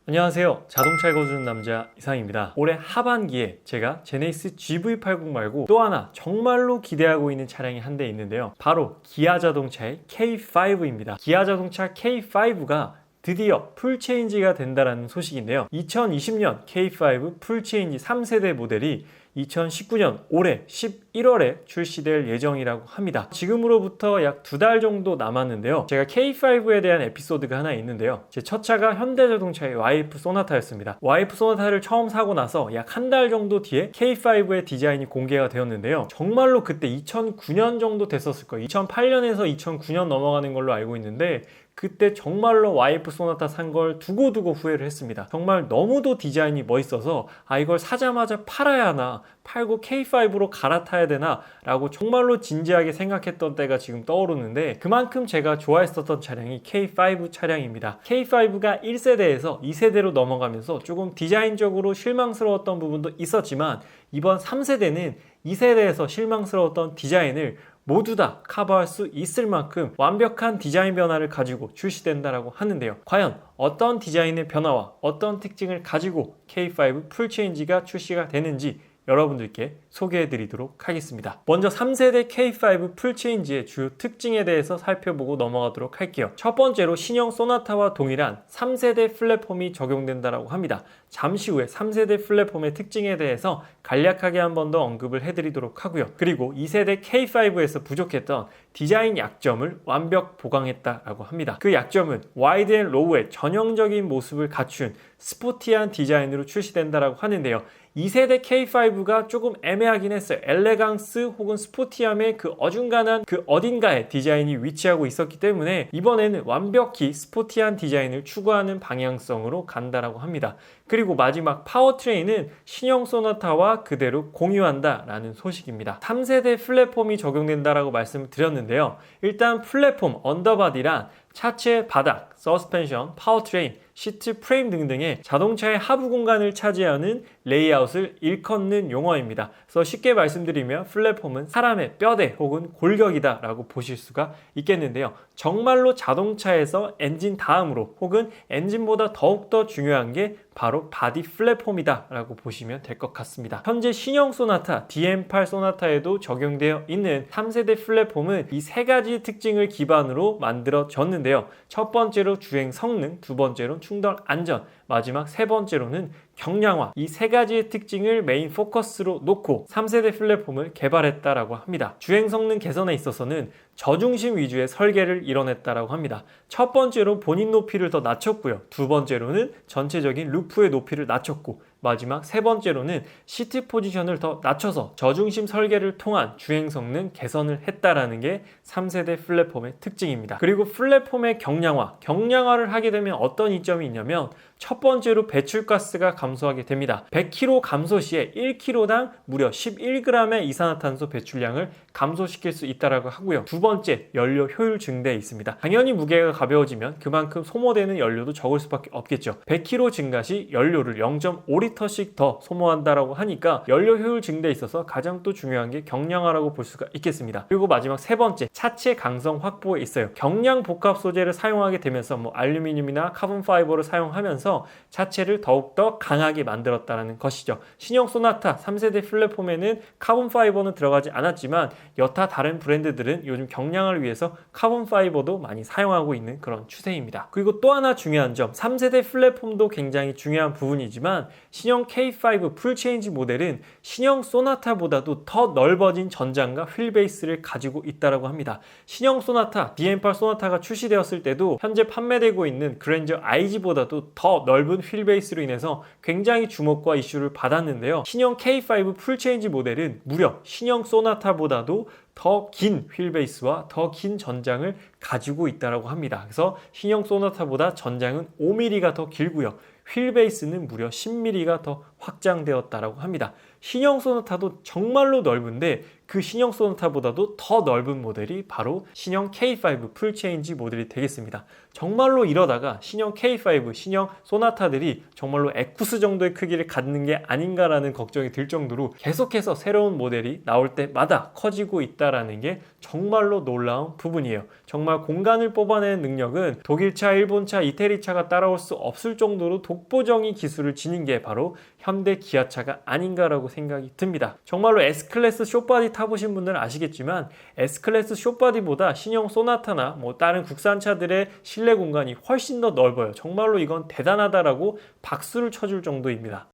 안녕하세요. 자동차 읽어주는 남자 이상입니다. 올해 하반기에 제가 제네시스 GV80 말고 또 하나 정말로 기대하고 있는 차량이 한 대 있는데요. 바로 기아 자동차의 K5입니다. 기아 자동차 K5가 드디어 풀체인지가 된다는 소식인데요. 2020년 K5 풀체인지 3세대 모델이 2019년 올해 11월에 출시될 예정이라고 합니다. 지금으로부터 약 2달 정도 남았는데요. 제가 K5에 대한 에피소드가 하나 있는데요. 제 첫 차가 현대자동차의 와이프 소나타였습니다. 와이프 소나타를 처음 사고 나서 약 한 달 정도 뒤에 K5의 디자인이 공개가 되었는데요. 정말로 그때 2009년 정도 됐었을 거예요. 2008년에서 2009년 넘어가는 걸로 알고 있는데 그때 정말로 와이프 소나타 산 걸 두고두고 후회를 했습니다. 정말 너무도 디자인이 멋있어서 이걸 사자마자 팔아야 하나, 팔고 K5로 갈아타야 되나 라고 정말로 진지하게 생각했던 때가 지금 떠오르는데, 그만큼 제가 좋아했었던 차량이 K5 차량입니다. K5가 1세대에서 2세대로 넘어가면서 조금 디자인적으로 실망스러웠던 부분도 있었지만, 이번 3세대는 2세대에서 실망스러웠던 디자인을 모두 다 커버할 수 있을 만큼 완벽한 디자인 변화를 가지고 출시된다라고 하는데요. 과연 어떤 디자인의 변화와 어떤 특징을 가지고 K5 풀체인지가 출시가 되는지 여러분들께 소개해 드리도록 하겠습니다. 먼저 3세대 K5 풀체인지의 주요 특징에 대해서 살펴보고 넘어가도록 할게요. 첫 번째로 신형 소나타와 동일한 3세대 플랫폼이 적용된다라고 합니다. 잠시 후에 3세대 플랫폼의 특징에 대해서 간략하게 한 번 더 언급을 해드리도록 하고요. 그리고 2세대 K5에서 부족했던 디자인 약점을 완벽 보강했다라고 합니다. 그 약점은 와이드 앤 로우의 전형적인 모습을 갖춘 스포티한 디자인으로 출시된다라고 하는데요. 2세대 K5가 조금 애매하긴 했어요. 엘레강스 혹은 스포티함의 그 어중간한 그 어딘가에 디자인이 위치하고 있었기 때문에 이번에는 완벽히 스포티한 디자인을 추구하는 방향성으로 간다라고 합니다. 그리고 마지막 파워트레인은 신형 소나타와 그대로 공유한다라는 소식입니다. 3세대 플랫폼이 적용된다라고 말씀을 드렸는데요. 일단 플랫폼, 언더바디란 차체 바닥, 서스펜션, 파워트레인, 시트 프레임 등등의 자동차의 하부 공간을 차지하는 레이아웃을 일컫는 용어입니다. 그래서 쉽게 말씀드리면 플랫폼은 사람의 뼈대 혹은 골격이다 라고 보실 수가 있겠는데요. 정말로 자동차에서 엔진 다음으로 혹은 엔진보다 더욱더 중요한 게 바로 바디 플랫폼이다 라고 보시면 될 것 같습니다. 현재 신형 소나타, DM8 소나타에도 적용되어 있는 3세대 플랫폼은 이 세 가지 특징을 기반으로 만들어졌는데요. 첫 번째로 주행 성능, 두 번째로 충돌 안전, 마지막 세 번째로는 경량화, 이 세 가지의 특징을 메인 포커스로 놓고 3세대 플랫폼을 개발했다라고 합니다. 주행 성능 개선에 있어서는 저중심 위주의 설계를 이뤄냈다라고 합니다. 첫 번째로 본인 높이를 더 낮췄고요. 두 번째로는 전체적인 루프의 높이를 낮췄고, 마지막 세 번째로는 시트 포지션을 더 낮춰서 저중심 설계를 통한 주행 성능 개선을 했다라는 게 3세대 플랫폼의 특징입니다. 그리고 플랫폼의 경량화를 하게 되면 어떤 이점이 있냐면, 첫 번째로 배출가스가 감소하게 됩니다. 100kg 감소 시에 1kg당 무려 11g의 이산화탄소 배출량을 감소시킬 수 있다고 하고요. 두 번째, 연료 효율 증대에 있습니다. 당연히 무게가 가벼워지면 그만큼 소모되는 연료도 적을 수밖에 없겠죠. 100kg 증가 시 연료를 0.5리터씩 더 소모한다라고 하니까 연료 효율 증대에 있어서 가장 또 중요한 게 경량화라고 볼 수가 있겠습니다. 그리고 마지막 세 번째, 차체 강성 확보에 있어요. 경량 복합 소재를 사용하게 되면서 알루미늄이나 카본 파이버를 사용하면서 차체를 더욱더 강하게 만들었다는 것이죠. 신형 소나타 3세대 플랫폼에는 카본 파이버는 들어가지 않았지만 여타 다른 브랜드들은 요즘 경량을 위해서 카본 파이버도 많이 사용하고 있는 그런 추세입니다. 그리고 또 하나 중요한 점, 3세대 플랫폼도 굉장히 중요한 부분이지만 신형 K5 풀체인지 모델은 신형 소나타보다도 더 넓어진 전장과 휠베이스를 가지고 있다고 합니다. 신형 소나타, DM8 소나타가 출시되었을 때도 현재 판매되고 있는 그랜저 IG보다도 더 넓은 휠베이스로 인해서 굉장히 주목과 이슈를 받았는데요. 신형 K5 풀체인지 모델은 무려 신형 소나타보다도 더 긴 휠베이스와 더 긴 전장을 가지고 있다고 합니다. 그래서 신형 소나타보다 전장은 5mm가 더 길고요. 휠베이스는 무려 10mm가 더 확장되었다고 합니다. 신형 소나타도 정말로 넓은데 그 신형 소나타보다도 더 넓은 모델이 바로 신형 K5 풀체인지 모델이 되겠습니다. 정말로 이러다가 신형 K5, 신형 소나타들이 정말로 에쿠스 정도의 크기를 갖는 게 아닌가라는 걱정이 들 정도로 계속해서 새로운 모델이 나올 때마다 커지고 있다 있다라는 게 정말로 놀라운 부분이에요. 정말 공간을 뽑아내는 능력은 독일차, 일본차, 이태리차가 따라올 수 없을 정도로 독보적인 기술을 지닌 게 바로 현대 기아차가 아닌가라고 생각이 듭니다. 정말로 S클래스 숏바디 타보신 분들은 아시겠지만 S클래스 숏바디보다 신형 소나타나 다른 국산차들의 실내 공간이 훨씬 더 넓어요. 정말로 이건 대단하다라고 박수를 쳐줄 정도입니다.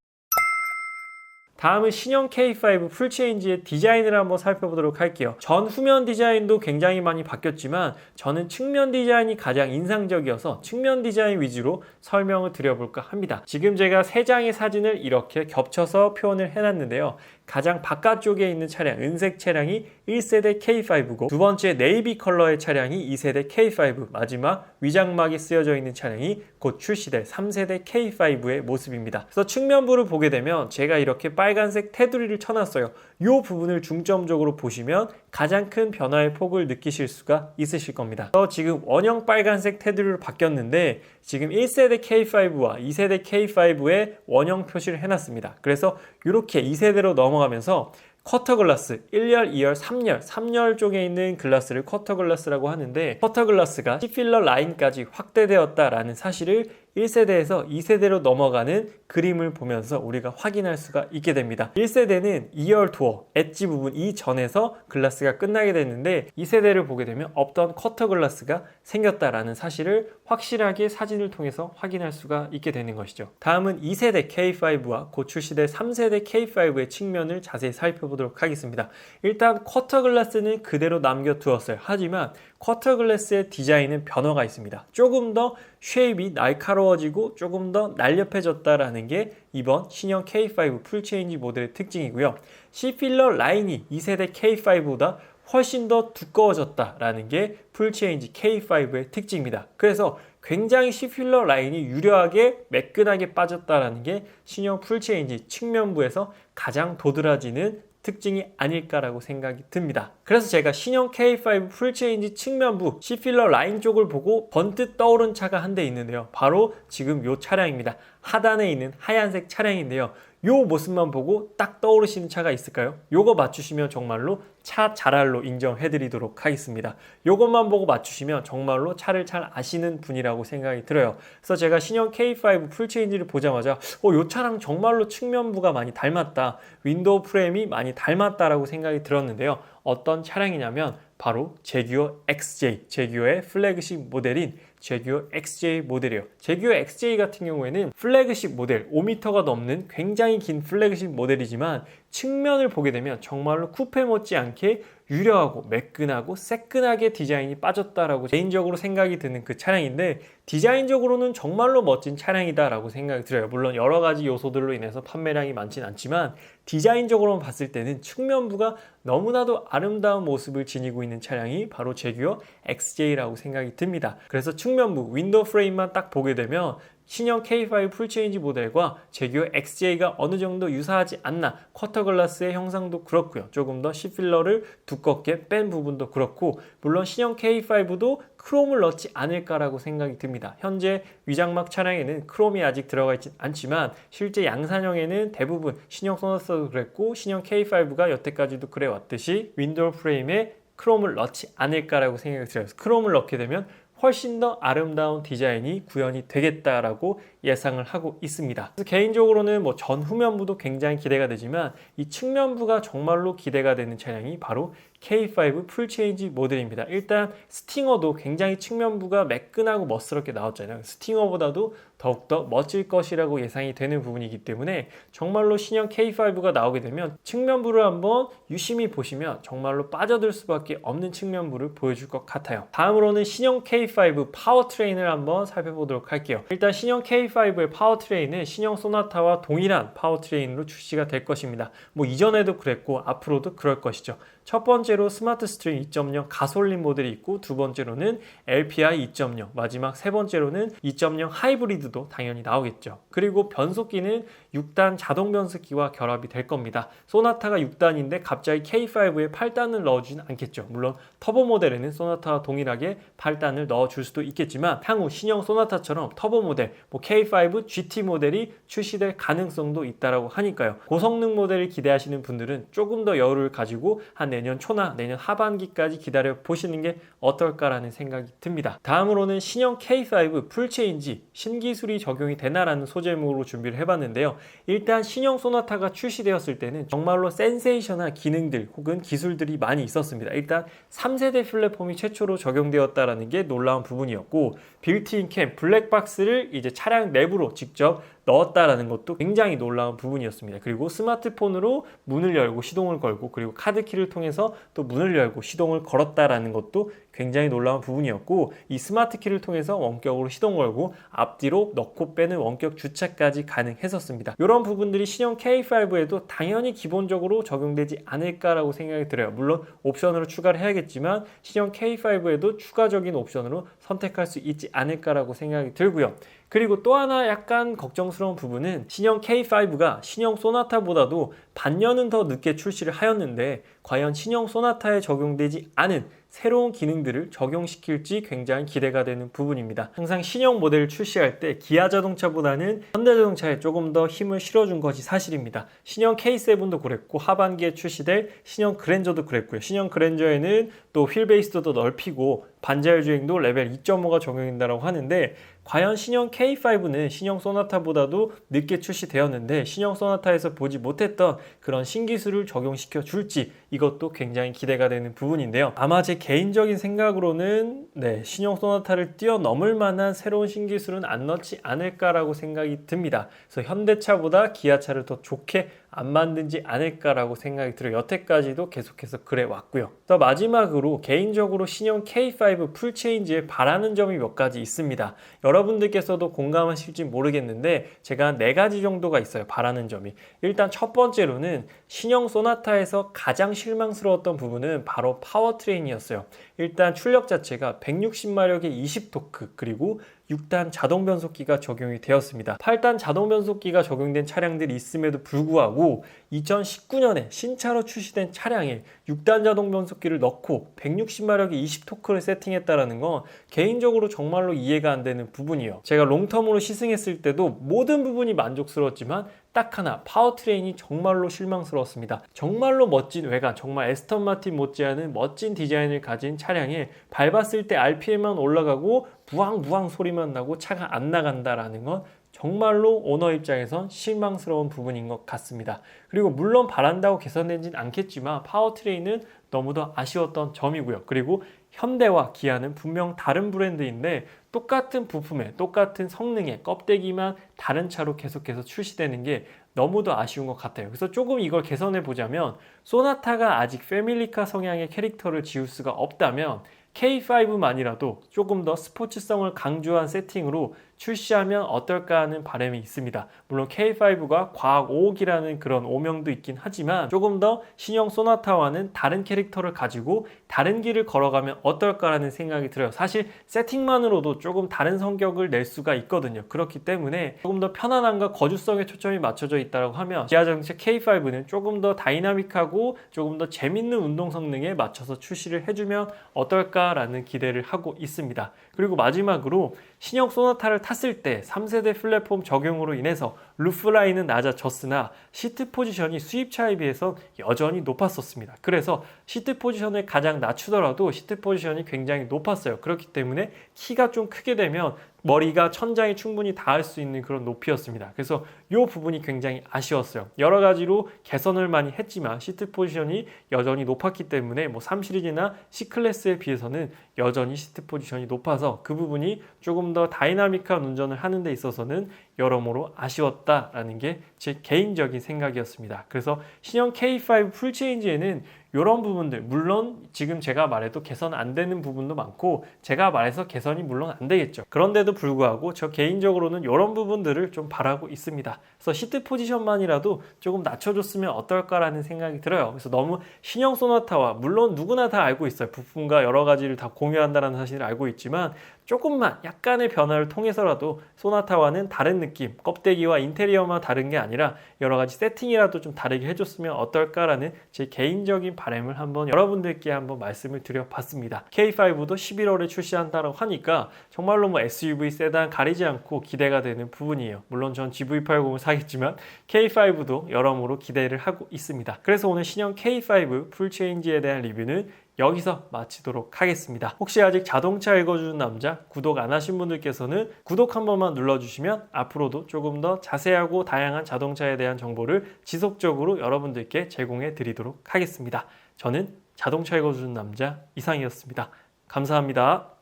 다음은 신형 K5 풀체인지의 디자인을 한번 살펴보도록 할게요. 전 후면 디자인도 굉장히 많이 바뀌었지만 저는 측면 디자인이 가장 인상적이어서 측면 디자인 위주로 설명을 드려볼까 합니다. 지금 제가 세 장의 사진을 이렇게 겹쳐서 표현을 해놨는데요. 가장 바깥쪽에 있는 차량, 은색 차량이 1세대 K5고 두 번째 네이비 컬러의 차량이 2세대 K5, 마지막 위장막이 쓰여져 있는 차량이 곧 출시될 3세대 K5의 모습입니다. 그래서 측면부를 보게 되면 제가 이렇게 빨간색 테두리를 쳐놨어요. 이 부분을 중점적으로 보시면 가장 큰 변화의 폭을 느끼실 수가 있으실 겁니다. 그래서 지금 원형 빨간색 테두리로 바뀌었는데 지금 1세대 K5와 2세대 K5의 원형 표시를 해놨습니다. 그래서 이렇게 2세대로 넘어가면서 쿼터 글라스 1열, 2열, 3열 쪽에 있는 글라스를 쿼터 글라스라고 하는데 쿼터 글라스가 C필러 라인까지 확대되었다라는 사실을 1세대에서 2세대로 넘어가는 그림을 보면서 우리가 확인할 수가 있게 됩니다. 1세대는 2열 도어, 엣지 부분 이전에서 글라스가 끝나게 됐는데 2세대를 보게 되면 없던 쿼터 글라스가 생겼다라는 사실을 확실하게 사진을 통해서 확인할 수가 있게 되는 것이죠. 다음은 2세대 K5와 곧 출시될 3세대 K5의 측면을 자세히 살펴보도록 하겠습니다. 일단 쿼터 글라스는 그대로 남겨두었어요. 하지만 쿼터 글라스의 디자인은 변화가 있습니다. 조금 더 쉐입이 날카로워지고 조금 더 날렵해졌다라는 게 이번 신형 K5 풀체인지 모델의 특징이고요. C필러 라인이 2세대 K5보다 훨씬 더 두꺼워졌다라는 게 풀체인지 K5의 특징입니다. 그래서 굉장히 C필러 라인이 유려하게 매끈하게 빠졌다라는 게 신형 풀체인지 측면부에서 가장 도드라지는 특징이 아닐까라고 생각이 듭니다. 그래서 제가 신형 K5 풀체인지 측면부 C필러 라인 쪽을 보고 번뜩 떠오른 차가 한 대 있는데요. 바로 지금 이 차량입니다. 하단에 있는 하얀색 차량인데요. 이 모습만 보고 딱 떠오르시는 차가 있을까요? 요거 맞추시면 정말로 차 잘알로 인정해드리도록 하겠습니다. 요것만 보고 맞추시면 정말로 차를 잘 아시는 분이라고 생각이 들어요. 그래서 제가 신형 K5 풀체인지를 보자마자 요 차랑 정말로 측면부가 많이 닮았다. 윈도우 프레임이 많이 닮았다라고 생각이 들었는데요. 어떤 차량이냐면 바로 제규어 XJ, 제규어의 플래그십 모델인 제규어 XJ 모델이에요. 제규어 XJ 같은 경우에는 플래그십 모델 5m가 넘는 굉장히 긴 플래그십 모델이지만 측면을 보게 되면 정말로 쿠페 못지않게 유려하고 매끈하고 새끈하게 디자인이 빠졌다라고 개인적으로 생각이 드는 그 차량인데 디자인적으로는 정말로 멋진 차량이다 라고 생각이 들어요. 물론 여러 가지 요소들로 인해서 판매량이 많진 않지만 디자인적으로만 봤을 때는 측면부가 너무나도 아름다운 모습을 지니고 있는 차량이 바로 제규어 XJ라고 생각이 듭니다. 그래서 측면부 윈도우 프레임만 딱 보게 되면 신형 K5 풀체인지 모델과 제규어 XJ가 어느 정도 유사하지 않나, 쿼터 글라스의 형상도 그렇고요. 조금 더 C필러를 두껍게 뺀 부분도 그렇고, 물론 신형 K5도 크롬을 넣지 않을까라고 생각이 듭니다. 현재 위장막 차량에는 크롬이 아직 들어가 있진 않지만 실제 양산형에는 대부분 신형 소나타도 그랬고 신형 K5가 여태까지도 그래왔듯이 윈도우 프레임에 크롬을 넣지 않을까라고 생각이 들어요. 크롬을 넣게 되면 훨씬 더 아름다운 디자인이 구현이 되겠다라고 예상을 하고 있습니다. 그래서 개인적으로는 전 후면부도 굉장히 기대가 되지만 이 측면부가 정말로 기대가 되는 차량이 바로 K5 풀체인지 모델입니다. 일단 스팅어도 굉장히 측면부가 매끈하고 멋스럽게 나왔잖아요. 스팅어보다도 더욱더 멋질 것이라고 예상이 되는 부분이기 때문에 정말로 신형 K5가 나오게 되면 측면부를 한번 유심히 보시면 정말로 빠져들 수밖에 없는 측면부를 보여줄 것 같아요. 다음으로는 신형 K5 파워트레인을 한번 살펴보도록 할게요. 일단 신형 K5의 파워트레인은 신형 소나타와 동일한 파워트레인으로 출시가 될 것입니다. 이전에도 그랬고 앞으로도 그럴 것이죠. 첫 번째로 스마트 스트링 2.0 가솔린 모델이 있고 두 번째로는 LPI 2.0, 마지막 세 번째로는 2.0 하이브리드도 기술도 당연히 나오겠죠. 그리고 변속기는 6단 자동 변속기와 결합이 될 겁니다. 소나타가 6단인데 갑자기 K5에 8단을 넣어주진 않겠죠. 물론 터보 모델에는 소나타와 동일하게 8단을 넣어줄 수도 있겠지만 향후 신형 소나타처럼 터보 모델, K5 GT 모델이 출시될 가능성도 있다라고 하니까요. 고성능 모델을 기대하시는 분들은 조금 더 여유를 가지고 한 내년 초나 내년 하반기까지 기다려 보시는 게 어떨까라는 생각이 듭니다. 다음으로는 신형 K5 풀체인지 신기술이 적용이 되나라는 소제목으로 준비를 해봤는데요. 일단 신형 소나타가 출시되었을 때는 정말로 센세이셔널 기능들 혹은 기술들이 많이 있었습니다. 일단 3세대 플랫폼이 최초로 적용되었다라는 게 놀라운 부분이었고, 빌트인 캠 블랙박스를 이제 차량 내부로 직접 넣었다라는 것도 굉장히 놀라운 부분이었습니다. 그리고 스마트폰으로 문을 열고 시동을 걸고, 그리고 카드키를 통해서 또 문을 열고 시동을 걸었다라는 것도 굉장히 놀라운 부분이었고, 이 스마트키를 통해서 원격으로 시동 걸고 앞뒤로 넣고 빼는 원격 주차까지 가능했었습니다. 이런 부분들이 신형 K5에도 당연히 기본적으로 적용되지 않을까라고 생각이 들어요. 물론 옵션으로 추가를 해야겠지만 신형 K5에도 추가적인 옵션으로 선택할 수 있지 않을까라고 생각이 들고요. 그리고 또 하나 약간 걱정스러운 부분은 신형 K5가 신형 소나타보다도 반년은 더 늦게 출시를 하였는데 과연 신형 소나타에 적용되지 않은 새로운 기능들을 적용시킬지 굉장히 기대가 되는 부분입니다. 항상 신형 모델을 출시할 때 기아 자동차보다는 현대자동차에 조금 더 힘을 실어준 것이 사실입니다. 신형 K7도 그랬고 하반기에 출시될 신형 그랜저도 그랬고요. 신형 그랜저에는 또 휠베이스도 더 넓히고 반자율 주행도 레벨 2.5가 적용된다고 하는데, 과연 신형 K5는 신형 소나타보다도 늦게 출시되었는데 신형 소나타에서 보지 못했던 그런 신기술을 적용시켜 줄지 이것도 굉장히 기대가 되는 부분인데요. 아마 제 개인적인 생각으로는 신형 소나타를 뛰어넘을 만한 새로운 신기술은 안 넣지 않을까라고 생각이 듭니다. 그래서 현대차보다 기아차를 더 좋게 안 만든지 않을까라고 생각이 들어요. 여태까지도 계속해서 그래 왔고요. 또 마지막으로 개인적으로 신형 K5 풀체인지에 바라는 점이 몇 가지 있습니다. 여러분들께서도 공감하실지 모르겠는데 제가 4가지 정도가 있어요. 바라는 점이. 일단 첫 번째로는 신형 소나타에서 가장 실망스러웠던 부분은 바로 파워트레인이었어요. 일단 출력 자체가 160마력의 20토크 그리고 6단 자동 변속기가 적용이 되었습니다. 8단 자동 변속기가 적용된 차량들이 있음에도 불구하고 2019년에 신차로 출시된 차량에 6단 자동 변속기를 넣고 160마력의 20토크를 세팅했다는 건 개인적으로 정말로 이해가 안 되는 부분이에요. 제가 롱텀으로 시승했을 때도 모든 부분이 만족스러웠지만 딱 하나 파워트레인이 정말로 실망스러웠습니다. 정말로 멋진 외관, 정말 에스턴 마틴 못지않은 멋진 디자인을 가진 차량에 밟았을 때 RPM만 올라가고 부앙부앙 소리만 나고 차가 안 나간다라는 건 정말로 오너 입장에선 실망스러운 부분인 것 같습니다. 그리고 물론 바란다고 개선되진 않겠지만 파워트레인은 너무도 아쉬웠던 점이고요. 그리고 현대와 기아는 분명 다른 브랜드인데 똑같은 부품에 똑같은 성능에 껍데기만 다른 차로 계속해서 출시되는 게 너무도 아쉬운 것 같아요. 그래서 조금 이걸 개선해 보자면, 소나타가 아직 패밀리카 성향의 캐릭터를 지울 수가 없다면 K5만이라도 조금 더 스포츠성을 강조한 세팅으로 출시하면 어떨까 하는 바람이 있습니다. 물론 K5가 과학 오옥이라는 그런 오명도 있긴 하지만 조금 더 신형 소나타와는 다른 캐릭터를 가지고 다른 길을 걸어가면 어떨까라는 생각이 들어요. 사실 세팅만으로도 조금 다른 성격을 낼 수가 있거든요. 그렇기 때문에 조금 더 편안함과 거주성에 초점이 맞춰져 있다고 하면 기아자동차 K5는 조금 더 다이나믹하고 조금 더 재밌는 운동 성능에 맞춰서 출시를 해주면 어떨까라는 기대를 하고 있습니다. 그리고 마지막으로 신형 소나타를 탔을 때 3세대 플랫폼 적용으로 인해서 루프라인은 낮아졌으나 시트 포지션이 수입차에 비해서 여전히 높았었습니다. 그래서 시트 포지션을 가장 낮추더라도 시트 포지션이 굉장히 높았어요. 그렇기 때문에 키가 좀 크게 되면 머리가 천장에 충분히 닿을 수 있는 그런 높이였습니다. 그래서 이 부분이 굉장히 아쉬웠어요. 여러 가지로 개선을 많이 했지만 시트 포지션이 여전히 높았기 때문에 3시리즈나 C클래스에 비해서는 여전히 시트 포지션이 높아서 그 부분이 조금 더 다이나믹한 운전을 하는 데 있어서는 여러모로 아쉬웠다라는 게 제 개인적인 생각이었습니다. 그래서 신형 K5 풀체인지에는 이런 부분들, 물론 지금 제가 말해도 개선 안 되는 부분도 많고 제가 말해서 개선이 물론 안 되겠죠. 그런데도 불구하고 저 개인적으로는 이런 부분들을 좀 바라고 있습니다. 그래서 시트 포지션만이라도 조금 낮춰줬으면 어떨까라는 생각이 들어요. 그래서 너무 신형 소나타와, 물론 누구나 다 알고 있어요. 부품과 여러 가지를 다 공유한다는 사실을 알고 있지만 조금만 약간의 변화를 통해서라도 소나타와는 다른 느낌, 껍데기와 인테리어만 다른 게 아니라 여러 가지 세팅이라도 좀 다르게 해줬으면 어떨까라는 제 개인적인 바람을 한번 여러분들께 한번 말씀을 드려봤습니다. K5도 11월에 출시한다고 하니까 정말로 뭐 SUV, 세단 가리지 않고 기대가 되는 부분이에요. 물론 전 GV80을 사겠지만 K5도 여러모로 기대를 하고 있습니다. 그래서 오늘 신형 K5 풀체인지에 대한 리뷰는 여기서 마치도록 하겠습니다. 혹시 아직 자동차 읽어주는 남자 구독 안 하신 분들께서는 구독 한 번만 눌러주시면 앞으로도 조금 더 자세하고 다양한 자동차에 대한 정보를 지속적으로 여러분들께 제공해 드리도록 하겠습니다. 저는 자동차 읽어주는 남자 이상이었습니다. 감사합니다.